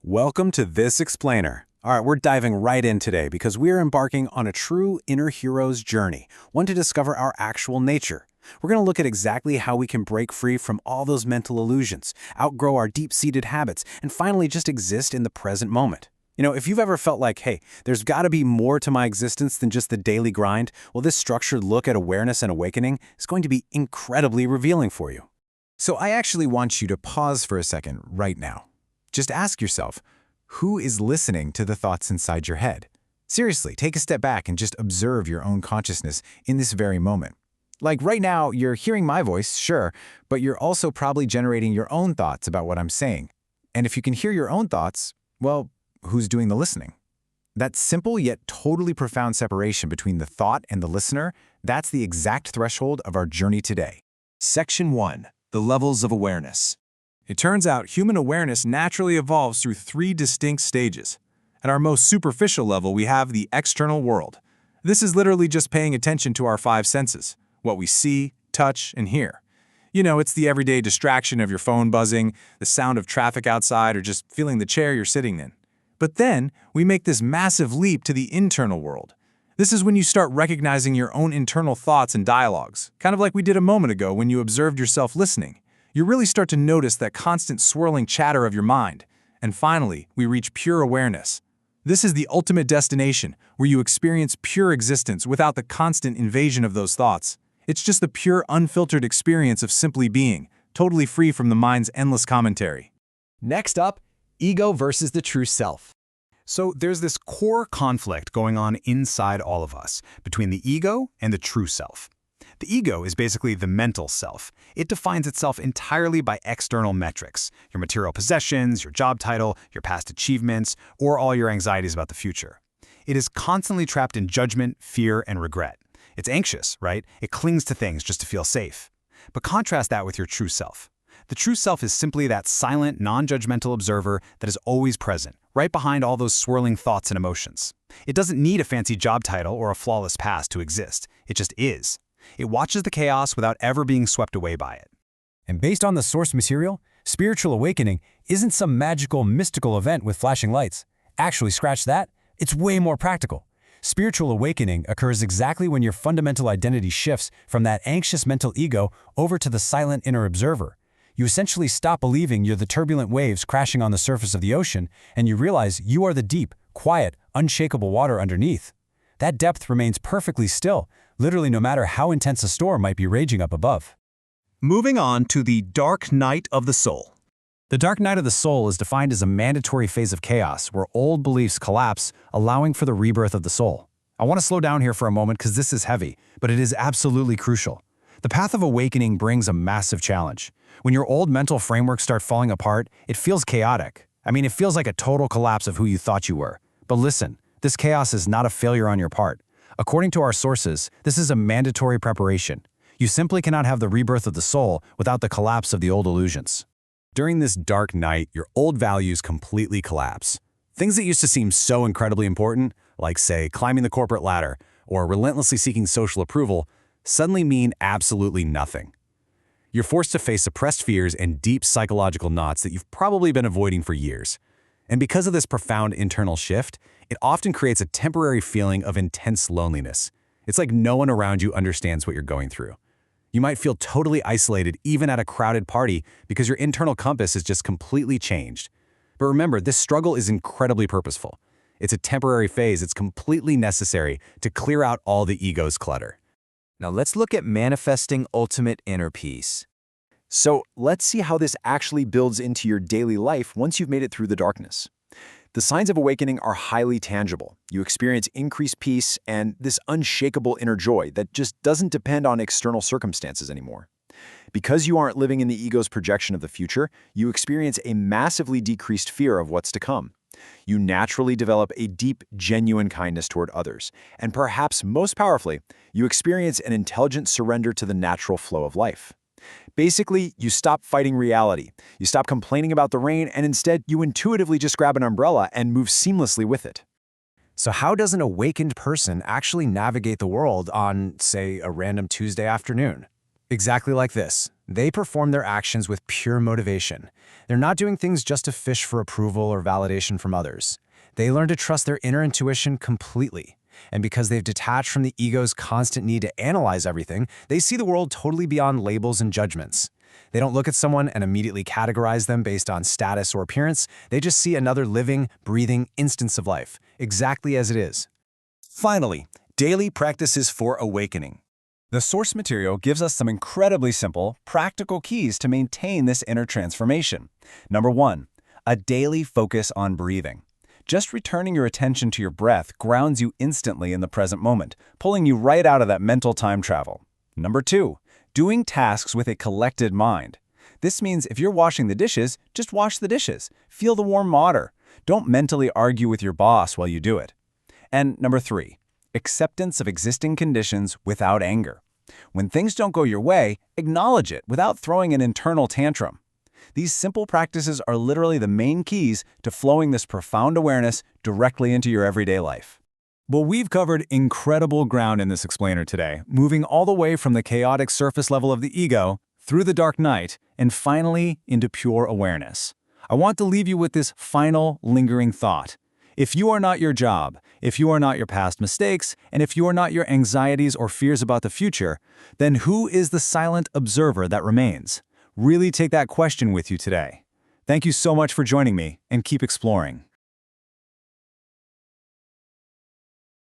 Welcome to This Explainer. All right, we're diving right in today because we're embarking on a true inner hero's journey, one to discover our actual nature. We're going to look at exactly how we can break free from all those mental illusions, outgrow our deep-seated habits, and finally just exist in the present moment. If you've ever felt like, hey, there's got to be more to my existence than just the daily grind, well, this structured look at awareness and awakening is going to be incredibly revealing for you. So I actually want you to pause for a second right now. Just ask yourself, who is listening to the thoughts inside your head? Seriously, take a step back and just observe your own consciousness in this very moment. Like right now, you're hearing my voice, sure, but you're also probably generating your own thoughts about what I'm saying. And if you can hear your own thoughts, well, who's doing the listening? That simple yet totally profound separation between the thought and the listener, that's the exact threshold of our journey today. Section 1. The levels of awareness. It turns out human awareness naturally evolves through 3 distinct stages. At our most superficial level, we have the external world. This is literally just paying attention to our 5 senses, what we see, touch, and hear. It's the everyday distraction of your phone buzzing, the sound of traffic outside, or just feeling the chair you're sitting in. But then, we make this massive leap to the internal world. This is when you start recognizing your own internal thoughts and dialogues, kind of like we did a moment ago when you observed yourself listening. You really start to notice that constant swirling chatter of your mind. And finally, we reach pure awareness. This is the ultimate destination, where you experience pure existence without the constant invasion of those thoughts. It's just the pure, unfiltered experience of simply being, totally free from the mind's endless commentary. Next up, ego versus the true self. So there's this core conflict going on inside all of us, between the ego and the true self. The ego is basically the mental self. It defines itself entirely by external metrics, your material possessions, your job title, your past achievements, or all your anxieties about the future. It is constantly trapped in judgment, fear, and regret. It's anxious, right? It clings to things just to feel safe. But contrast that with your true self. The true self is simply that silent, non-judgmental observer that is always present, right behind all those swirling thoughts and emotions. It doesn't need a fancy job title or a flawless past to exist. It just is. It watches the chaos without ever being swept away by it. And based on the source material, spiritual awakening isn't some magical, mystical event with flashing lights. Actually, scratch that. It's way more practical. Spiritual awakening occurs exactly when your fundamental identity shifts from that anxious mental ego over to the silent inner observer. You essentially stop believing you're the turbulent waves crashing on the surface of the ocean, and you realize you are the deep, quiet, unshakable water underneath. That depth remains perfectly still, literally no matter how intense a storm might be raging up above. Moving on to the dark night of the soul. The dark night of the soul is defined as a mandatory phase of chaos where old beliefs collapse, allowing for the rebirth of the soul. I want to slow down here for a moment because this is heavy, but it is absolutely crucial. The path of awakening brings a massive challenge. When your old mental frameworks start falling apart, it feels chaotic. It feels like a total collapse of who you thought you were. But listen, this chaos is not a failure on your part. According to our sources, this is a mandatory preparation. You simply cannot have the rebirth of the soul without the collapse of the old illusions. During this dark night, your old values completely collapse. Things that used to seem so incredibly important, like, say, climbing the corporate ladder or relentlessly seeking social approval, suddenly mean absolutely nothing. You're forced to face suppressed fears and deep psychological knots that you've probably been avoiding for years. And because of this profound internal shift, it often creates a temporary feeling of intense loneliness. It's like no one around you understands what you're going through. You might feel totally isolated even at a crowded party because your internal compass has just completely changed. But remember, this struggle is incredibly purposeful. It's a temporary phase. It's completely necessary to clear out all the ego's clutter. Now let's look at manifesting ultimate inner peace. So let's see how this actually builds into your daily life once you've made it through the darkness. The signs of awakening are highly tangible. You experience increased peace and this unshakable inner joy that just doesn't depend on external circumstances anymore. Because you aren't living in the ego's projection of the future, you experience a massively decreased fear of what's to come. You naturally develop a deep, genuine kindness toward others. And perhaps most powerfully, you experience an intelligent surrender to the natural flow of life. Basically, you stop fighting reality. You stop complaining about the rain, and instead, you intuitively just grab an umbrella and move seamlessly with it. So how does an awakened person actually navigate the world on, say, a random Tuesday afternoon? Exactly like this. They perform their actions with pure motivation. They're not doing things just to fish for approval or validation from others. They learn to trust their inner intuition completely. And because they've detached from the ego's constant need to analyze everything, they see the world totally beyond labels and judgments. They don't look at someone and immediately categorize them based on status or appearance. They just see another living, breathing instance of life, exactly as it is. Finally, daily practices for awakening. The source material gives us some incredibly simple, practical keys to maintain this inner transformation. Number 1, a daily focus on breathing. Just returning your attention to your breath grounds you instantly in the present moment, pulling you right out of that mental time travel. Number 2, doing tasks with a collected mind. This means if you're washing the dishes, just wash the dishes. Feel the warm water. Don't mentally argue with your boss while you do it. And number 3, acceptance of existing conditions without anger. When things don't go your way, acknowledge it without throwing an internal tantrum. These simple practices are literally the main keys to flowing this profound awareness directly into your everyday life. Well, we've covered incredible ground in this explainer today, moving all the way from the chaotic surface level of the ego, through the dark night, and finally into pure awareness. I want to leave you with this final, lingering thought. If you are not your job, if you are not your past mistakes, and if you are not your anxieties or fears about the future, then who is the silent observer that remains? Really take that question with you today. Thank you so much for joining me, and keep exploring.